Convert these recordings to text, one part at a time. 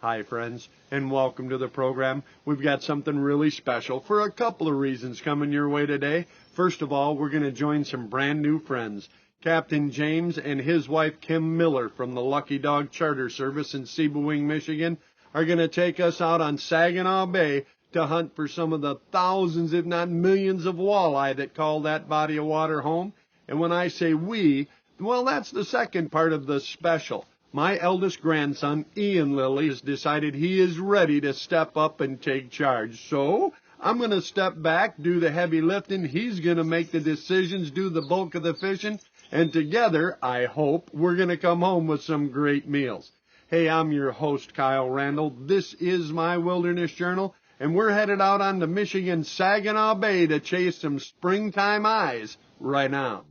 Hi, friends, and welcome to the program. We've got something really special for a couple of reasons coming your way today. First of all, we're going to join some brand new friends. Captain James and his wife, Kim Miller, from the Lucky Dog Charter Service in Sebewing, Michigan, are going to take us out on Saginaw Bay to hunt for some of the thousands, if not millions, of walleye that call that body of water home. And when I say we, well, that's the second part of the special. My eldest grandson, Ian Lilly, has decided he is ready to step up and take charge. So I'm going to step back, do the heavy lifting. He's going to make the decisions, do the bulk of the fishing. And together, I hope, we're going to come home with some great meals. Hey, I'm your host, Kyle Randall. This is my Wilderness Journal, and we're headed out on to Michigan Saginaw Bay to chase some springtime eyes right now.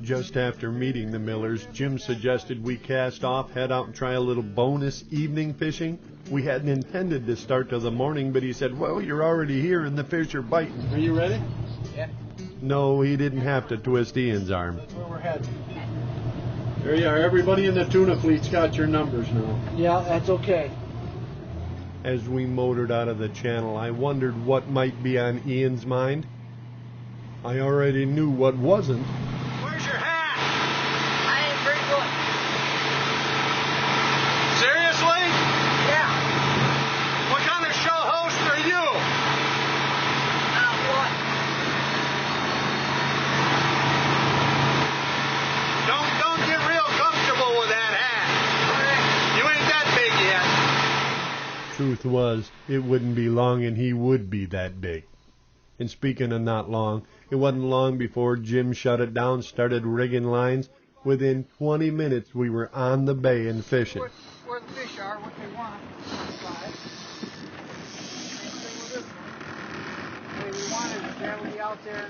Just after meeting the Millers, Jim suggested we cast off, head out and try a little bonus evening fishing. We hadn't intended to start till the morning, but he said, well, you're already here and the fish are biting. Are you ready? Yeah. No, he didn't have to twist Ian's arm. That's where we're headed. There you are. Everybody in the tuna fleet's got your numbers now. Yeah, that's okay. As we motored out of the channel, I wondered what might be on Ian's mind. I already knew what wasn't. Where's your hat? I ain't bring one. Seriously? Yeah. What kind of show host are you? What? Don't get real comfortable with that hat. You ain't that big yet. Truth was, it wouldn't be long and he would be that big. And speaking of not long, it wasn't long before Jim shut it down, started rigging lines. Within 20 minutes, we were on the bay and fishing. Where the fish are, what they want. Same thing with this one. The way we wanted it, that would be out there,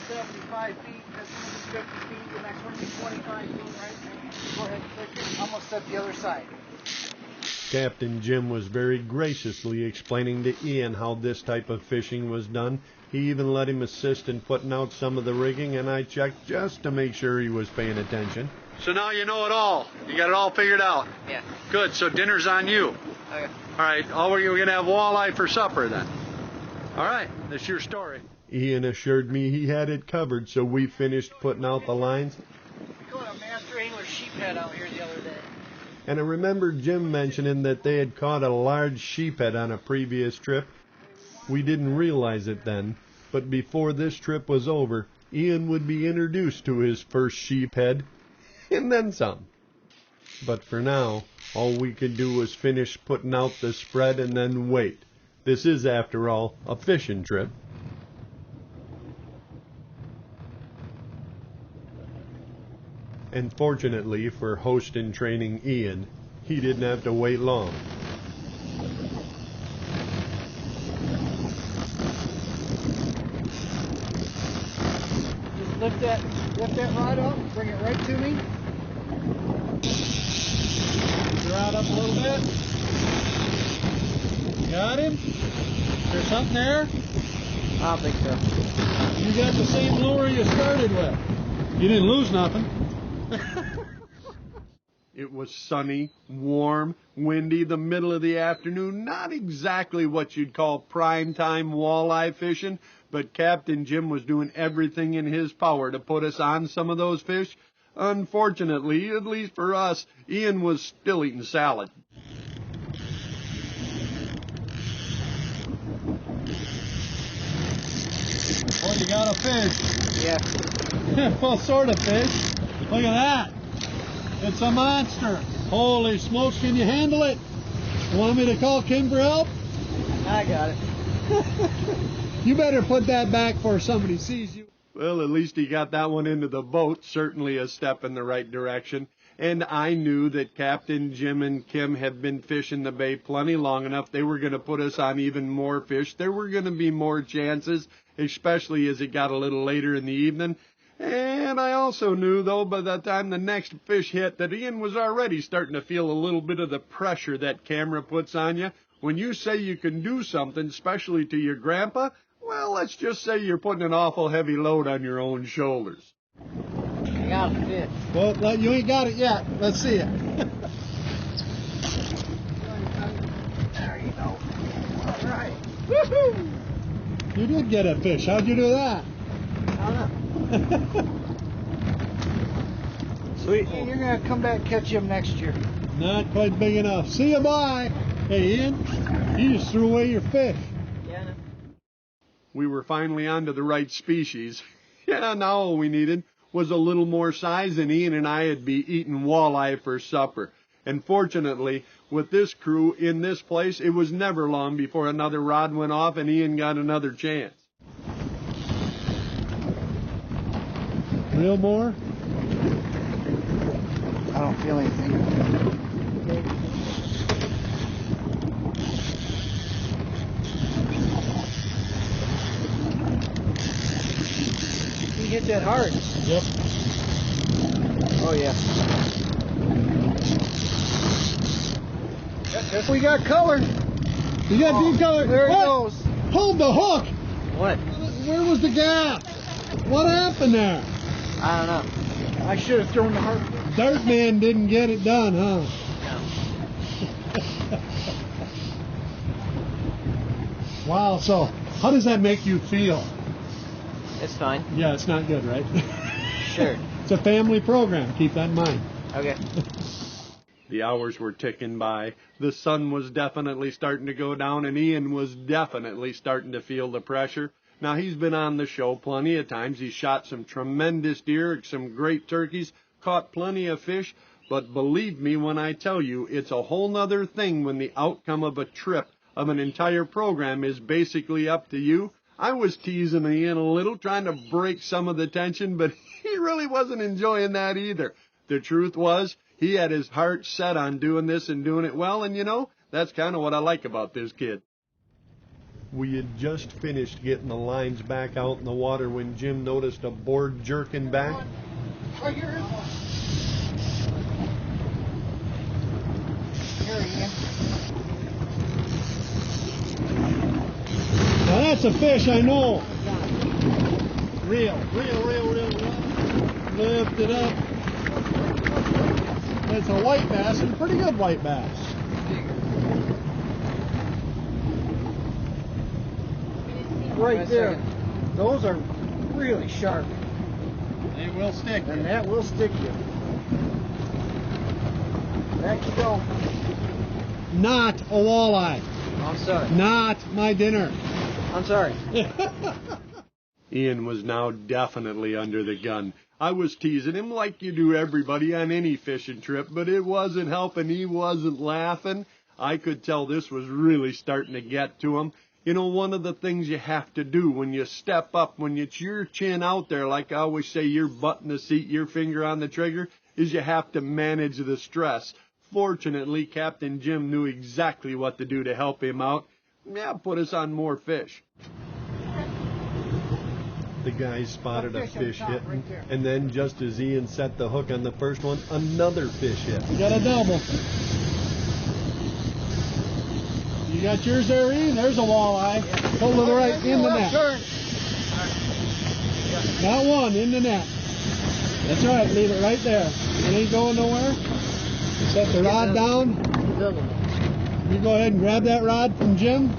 75 feet. This one is 50 feet. The next one will be 25 feet, right? Go ahead and fish it. Almost at the other side. Captain Jim was very graciously explaining to Ian how this type of fishing was done. He even let him assist in putting out some of the rigging, and I checked just to make sure he was paying attention. So now you know it all. You got it all figured out? Yeah. Good, so dinner's on you. Okay. All right, we're going to have walleye for supper then. All right, that's your story. Ian assured me he had it covered, so we finished putting out the lines. We caught a master angler sheephead out here the other day. And I remember Jim mentioning that they had caught a large sheephead on a previous trip. We didn't realize it then, but before this trip was over, Ian would be introduced to his first sheephead, and then some. But for now, all we could do was finish putting out the spread and then wait. This is, after all, a fishing trip. And fortunately for host in training Ian, he didn't have to wait long. Just lift that rod up, bring it right to me. Lift the rod up a little bit. Got him? Is there something there? I don't think so. You got the same lure you started with. You didn't lose nothing. It was sunny, warm, windy, the middle of the afternoon, not exactly what you'd call prime time walleye fishing, but Captain Jim was doing everything in his power to put us on some of those fish. Unfortunately, at least for us, Ian was still eating salad. Oh, you got a fish. Yeah. Well, sort of fish. Look at that. It's a monster. Holy smokes, can you handle it? Want me to call Kim for help? I got it. You better put that back before somebody sees you. Well, at least he got that one into the boat, certainly a step in the right direction. And I knew that Captain Jim and Kim had been fishing the bay plenty long enough. They were going to put us on even more fish. There were going to be more chances, especially as it got a little later in the evening. And I also knew, though, by the time the next fish hit, that Ian was already starting to feel a little bit of the pressure that camera puts on you. When you say you can do something, especially to your grandpa, well, let's just say you're putting an awful heavy load on your own shoulders. I got the fish. Well, you ain't got it yet. Let's see it. did get a fish. How'd you do that? I don't know. Sweet. You're going to come back and catch him next year. Not quite big enough. See you, bye. Hey, Ian, you just threw away your fish. Yeah, I know. We were finally onto the right species. Yeah, now all we needed was a little more size, and Ian and I'd be eating walleye for supper. And fortunately, with this crew in this place, it was never long before another rod went off and Ian got another chance. Real more? I don't feel anything. You hit that hard. Yep. Oh, yeah. We got color. You got deep color. There he What? goes. Hold the hook. What? Where was the gap? What happened there? I don't know. I should have thrown the harpoon. Dirt Man didn't get it done, huh? No. Wow, so how does that make you feel? It's fine. Yeah, it's not good, right? Sure. It's a family program. Keep that in mind. Okay. The hours were ticking by. The sun was definitely starting to go down, and Ian was definitely starting to feel the pressure. Now, he's been on the show plenty of times. He's shot some tremendous deer, some great turkeys, caught plenty of fish. But believe me when I tell you, it's a whole nother thing when the outcome of a trip, of an entire program, is basically up to you. I was teasing Ian a little, trying to break some of the tension, but he really wasn't enjoying that either. The truth was, he had his heart set on doing this and doing it well, and you know, that's kind of what I like about this kid. We had just finished getting the lines back out in the water when Jim noticed a board jerking back. Right here. Here he is. Now that's a fish, I know. Reel. Lift it up. It's a white bass, and a pretty good white bass. Right there. Those are really sharp. They will stick. And that will stick you. Back you go. Not a walleye. I'm sorry. Not my dinner. I'm sorry. Ian was now definitely under the gun. I was teasing him like you do everybody on any fishing trip, but it wasn't helping. He wasn't laughing. I could tell this was really starting to get to him. You know, one of the things you have to do when you step up, when it's your chin out there, like I always say, your butt in the seat, your finger on the trigger, is you have to manage the stress. Fortunately, Captain Jim knew exactly what to do to help him out. Yeah, put us on more fish. The guys spotted a fish hitting, and then just as Ian set the hook on the first one, another fish hit. You got a double. You got yours there, Ian? There's a walleye. Pull to the right, in the net. Got one, in the net. That's right, leave it right there. It ain't going nowhere. Set the rod down. You go ahead and grab that rod from Jim.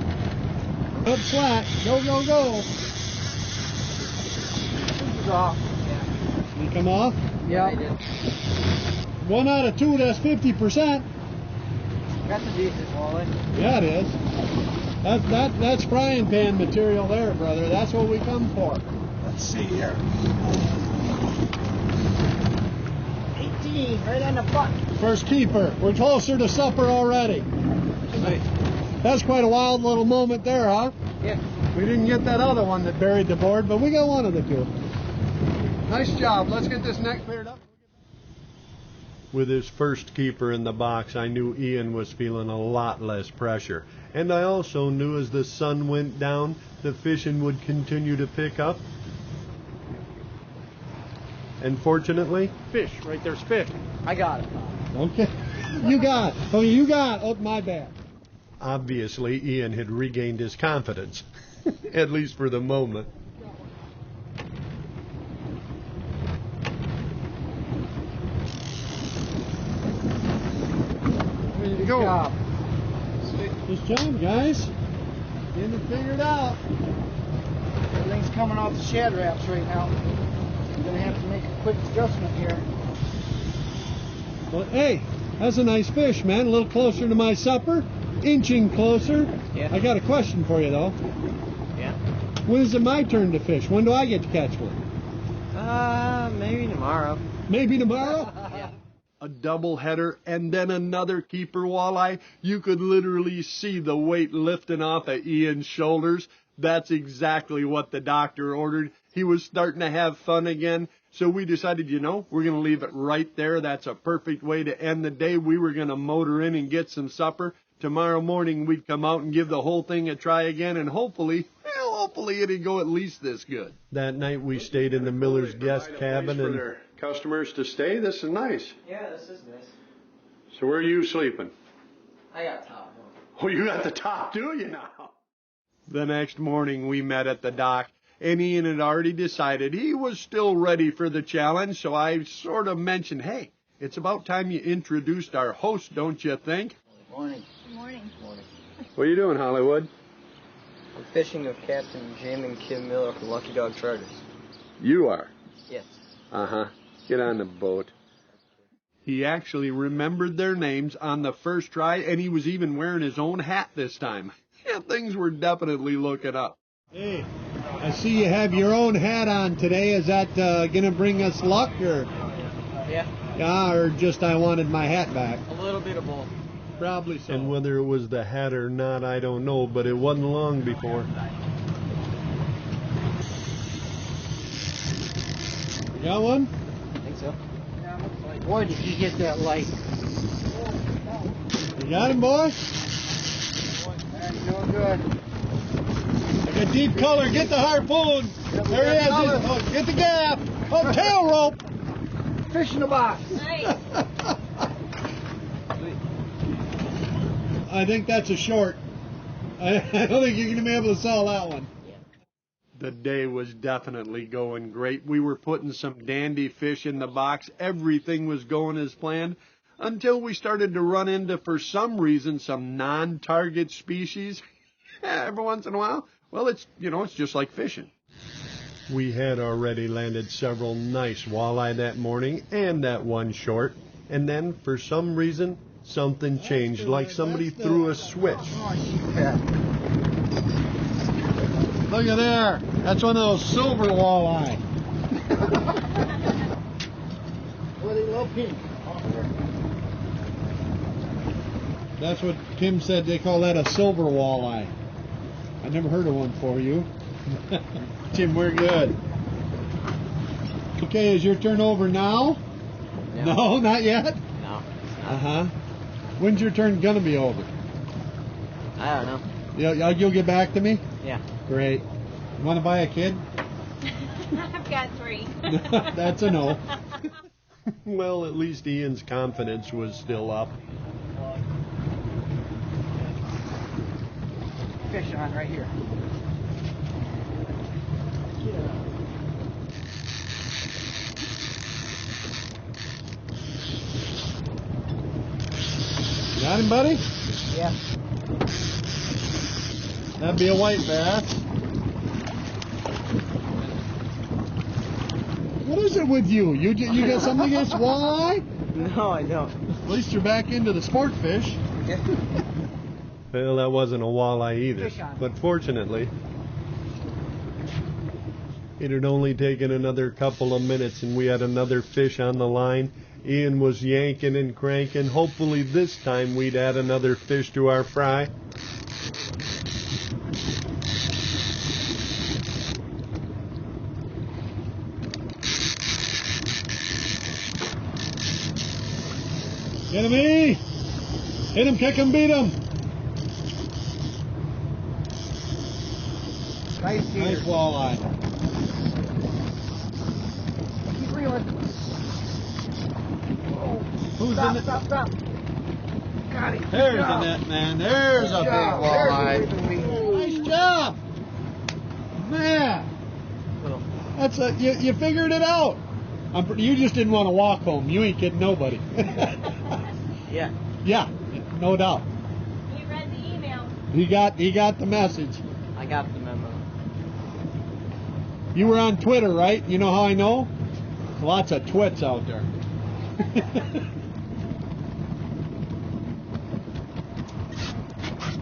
Up slack. Go, go, go. Off. You come off? Yeah. 1 out of 2, that's 50%. That's a decent walleye. Yeah, it is. That's frying pan material there, brother. That's what we come for. Let's see here. 18, right on the butt. First keeper. We're closer to supper already. Right. That's quite a wild little moment there, huh? Yeah. We didn't get that other one that buried the board, but we got one of the two. Nice job. Let's get this net cleared up. With his first keeper in the box, I knew Ian was feeling a lot less pressure. And I also knew as the sun went down, the fishing would continue to pick up. And fortunately, fish. Right there's fish. I got it. Okay. You got it. Oh, you got it. Oh, my bad. Obviously, Ian had regained his confidence, at least for the moment. There you go. Good job, guys. Getting it figured out. Everything's coming off the shad wraps right now. I'm gonna have to make a quick adjustment here. Well, hey, that's a nice fish, man. A little closer to my supper. Inching closer. Yeah. I got a question for you, though. Yeah. When is it my turn to fish? When do I get to catch one? Maybe tomorrow. Maybe tomorrow? Yeah. A double header and then another keeper walleye. You could literally see the weight lifting off of Ian's shoulders. That's exactly what the doctor ordered. He was starting to have fun again. So we decided, we're going to leave it right there. That's a perfect way to end the day. We were going to motor in and get some supper. Tomorrow morning we'd come out and give the whole thing a try again, and hopefully it'd go at least this good. That night we stayed in the Miller's guest cabin and for their customers to stay. This is nice. Yeah, this is nice. So where are you sleeping? I got top. Oh, you got the top, do you now? The next morning we met at the dock, and Ian had already decided he was still ready for the challenge, so I sort of mentioned, hey, it's about time you introduced our host, don't you think? Morning. Good morning. Morning. What are you doing, Hollywood? I'm fishing with Captain Jim and Kim Miller for Lucky Dog Charters. You are? Yes. Uh-huh. Get on the boat. He actually remembered their names on the first try, and he was even wearing his own hat this time. Yeah, things were definitely looking up. Hey, I see you have your own hat on today. Is that going to bring us luck, or? Yeah. Yeah, or just I wanted my hat back? A little bit of both. Probably so. And whether it was the hat or not, I don't know, but it wasn't long before. You got one? I think so. Boy, did you get that light. You got him, boy? That's doing good. Like a deep color. Get the harpoon. There he is. Oh, get the gaff. Oh, tail rope. Fish in the box. Nice. I think that's a short. I don't think you're going to be able to sell that one. The day was definitely going great. We were putting some dandy fish in the box. Everything was going as planned until we started to run into, for some reason, some non-target species. Every once in a while. Well, it's just like fishing. We had already landed several nice walleye that morning and that one short. And then, for some reason, something changed, like somebody threw a switch. Look at there. That's one of those silver walleye. Well, they love pink. That's what Tim said. They call that a silver walleye. I never heard of one for you. Tim, we're good. Okay, is your turn over now? No, not yet? No. Uh-huh. When's your turn gonna be over? I don't know. You'll get back to me? Yeah. Great. You want to buy a kid? I've got 3. That's a no. Well, at least Ian's confidence was still up. Fish on right here. Got him, buddy? Yeah. That'd be a white bass. What is it with you? You got something against walleye? No, I don't. At least you're back into the sport fish. Well, that wasn't a walleye either. Fish on. But fortunately, it had only taken another couple of minutes and we had another fish on the line. Ian was yanking and cranking. Hopefully this time we'd add another fish to our fry. Get him, E! Hit him, kick him, beat him! Nice Nice walleye. Keep reeling. Who's Stop, in it? stop, stop. Got it. There's the net, man. There's a big walleye. Nice job! Man! That's you figured it out. You just didn't want to walk home. You ain't kidding nobody. Yeah. Yeah, no doubt. You read the email. He got the message. I got the memo. You were on Twitter, right? You know how I know? Lots of twits out there.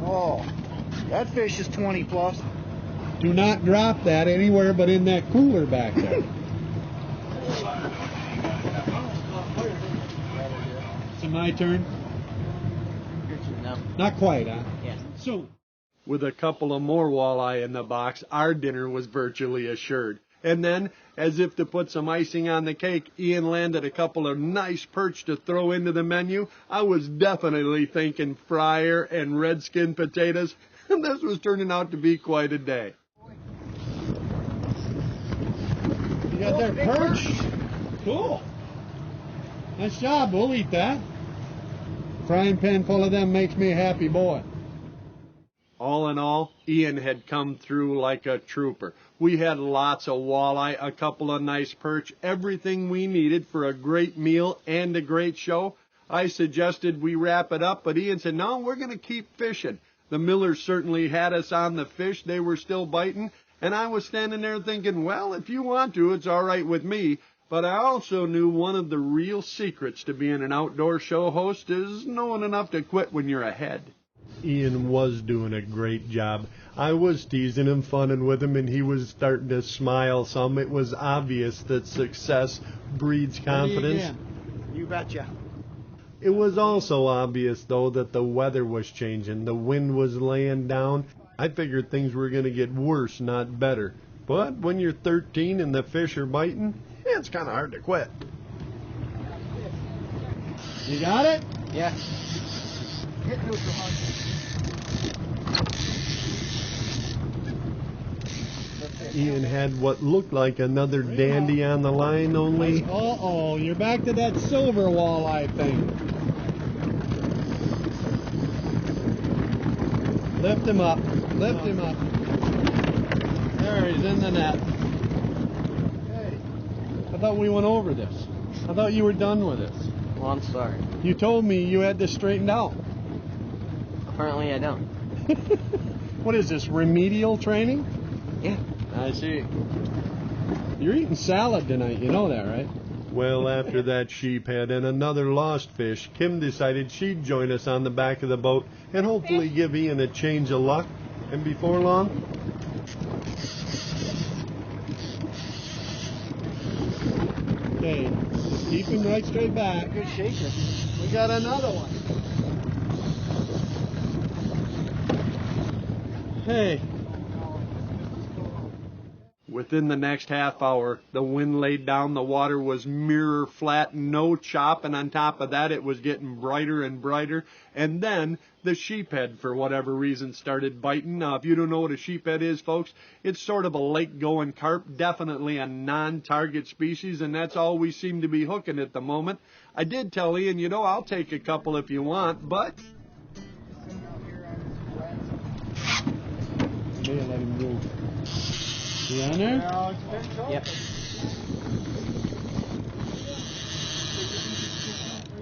Oh, that fish is 20 plus. Do not drop that anywhere but in that cooler back there. Is it my turn? No. Not quite, huh? Yeah. Soon. With a couple of more walleye in the box, our dinner was virtually assured. And then, as if to put some icing on the cake, Ian landed a couple of nice perch to throw into the menu. I was definitely thinking fryer and redskin potatoes, and this was turning out to be quite a day. You got their perch? Cool. Nice job. We'll eat that. Frying pan full of them makes me a happy boy. All in all, Ian had come through like a trooper. We had lots of walleye, a couple of nice perch, everything we needed for a great meal and a great show. I suggested we wrap it up, but Ian said, no, we're going to keep fishing. The Millers certainly had us on the fish. They were still biting, and I was standing there thinking, well, if you want to, it's all right with me. But I also knew one of the real secrets to being an outdoor show host is knowing enough to quit when you're ahead. Ian was doing a great job. I was teasing him, funning with him, and he was starting to smile some. It was obvious that success breeds confidence. You betcha. It was also obvious, though, that the weather was changing. The wind was laying down. I figured things were going to get worse, not better. But when you're 13 and the fish are biting, it's kind of hard to quit. You got it? Yeah. Hit neutral hard. Ian had what looked like another dandy on the line, only... Uh-oh, you're back to that silver walleye thing. Lift him up. Lift him up. There, he's in the net. Hey, I thought we went over this. I thought you were done with this. Well, I'm sorry. You told me you had this straightened out. Apparently I don't. What is this, remedial training? Yeah. I see. You're eating salad tonight, you know that, right? Well, after that sheephead and another lost fish, Kim decided she'd join us on the back of the boat and hopefully give Ian a change of luck. And before long... Okay, just keep him right straight back. Good shaker. We got another one. Hey. Within the next half hour, the wind laid down, the water was mirror flat, no chop, and on top of that, it was getting brighter and brighter. And then the sheephead, for whatever reason, started biting. Now, if you don't know what a sheephead is, folks, it's sort of a lake-going carp, definitely a non-target species, and that's all we seem to be hooking at the moment. I did tell Ian, you know, I'll take a couple if you want, but... Yeah, let him go. You on there? Yep.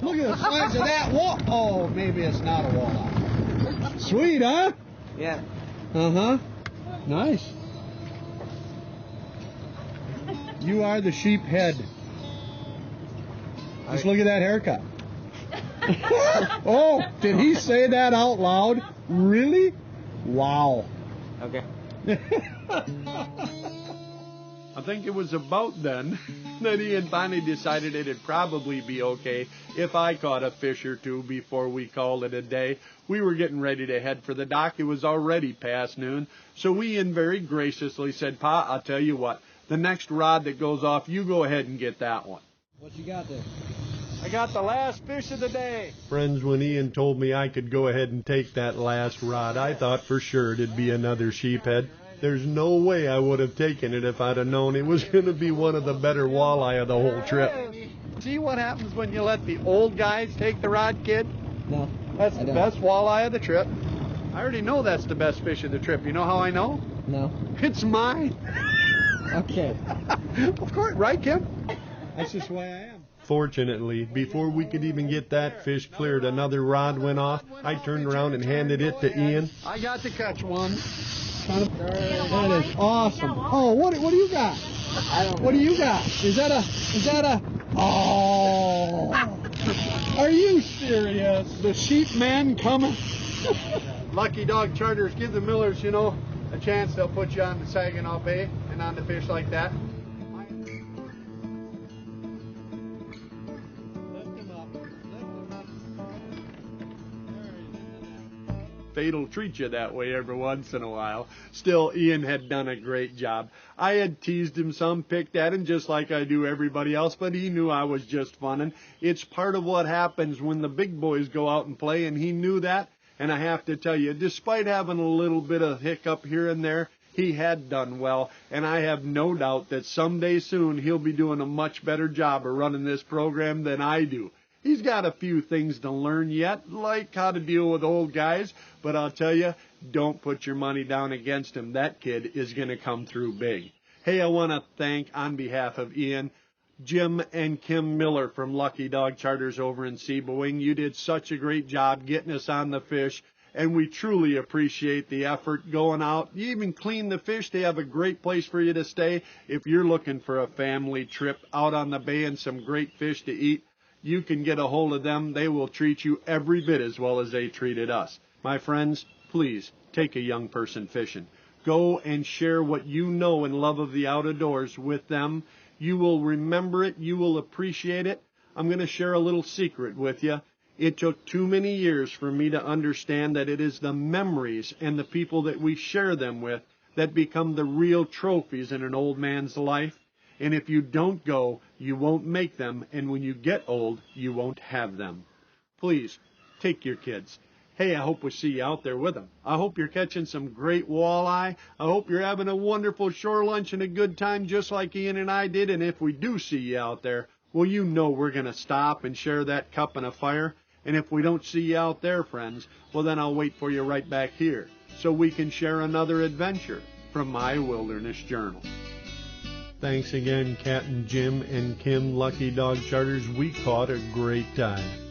Look at the size of that wall. Oh, maybe it's not a walleye. Sweet, huh? Yeah. Uh-huh. Nice. You are the sheep head. Just look at that haircut. Oh, did he say that out loud? Really? Wow. Okay. I think it was about then that Ian finally decided it'd probably be okay if I caught a fish or two before we called it a day. We were getting ready to head for the dock. It was already past noon. So Ian very graciously said, Pa, I'll tell you what, the next rod that goes off, you go ahead and get that one. What you got there? I got the last fish of the day. Friends, when Ian told me I could go ahead and take that last rod, I thought for sure it'd be another sheephead. There's no way I would have taken it if I'd have known it was going to be one of the better walleye of the whole trip. See what happens when you let the old guys take the rod, kid? No. That's the best walleye of the trip. I already know that's the best fish of the trip. You know how I know? No. It's mine. Okay. Of course, right, Kim? That's just the way I am. Fortunately, before we could even get that fish cleared, another rod went off. I turned around and handed it to Ian. I got to catch one. son. That is awesome. Oh, what do you got? I don't know. What do you got? Is that a, oh, are you serious? The sheep man coming? Lucky Dog Charters give the millers, you know, a chance. They'll put you on the Saginaw Bay and on the fish like that. Fate'll treat you that way every once in a while. Still, Ian had done a great job. I had teased him some, picked at him just like I do everybody else, but he knew I was just funning. It's part of what happens when the big boys go out and play, and he knew that. And I have to tell you, despite having a little bit of hiccup here and there, he had done well, and I have no doubt that someday soon he'll be doing a much better job of running this program than I do. He's got a few things to learn yet, like how to deal with old guys, but I'll tell you, don't put your money down against him. That kid is going to come through big. Hey, I want to thank, on behalf of Ian, Jim and Kim Miller from Lucky Dog Charters over in Seaboing. You did such a great job getting us on the fish, and we truly appreciate the effort going out. You even clean the fish. They have a great place for you to stay. If you're looking for a family trip out on the bay and some great fish to eat, you can get a hold of them. They will treat you every bit as well as they treated us. My friends, please take a young person fishing. Go and share what you know and love of the outdoors with them. You will remember it. You will appreciate it. I'm going to share a little secret with you. It took too many years for me to understand that it is the memories and the people that we share them with that become the real trophies in an old man's life. And if you don't go, you won't make them, and when you get old, you won't have them. Please, take your kids. Hey, I hope we see you out there with them. I hope you're catching some great walleye. I hope you're having a wonderful shore lunch and a good time just like Ian and I did. And if we do see you out there, well, you know we're going to stop and share that cup and a fire. And if we don't see you out there, friends, well, then I'll wait for you right back here so we can share another adventure from my Wilderness Journal. Thanks again, Captain Jim and Kim Lucky Dog Charters. We caught a great time.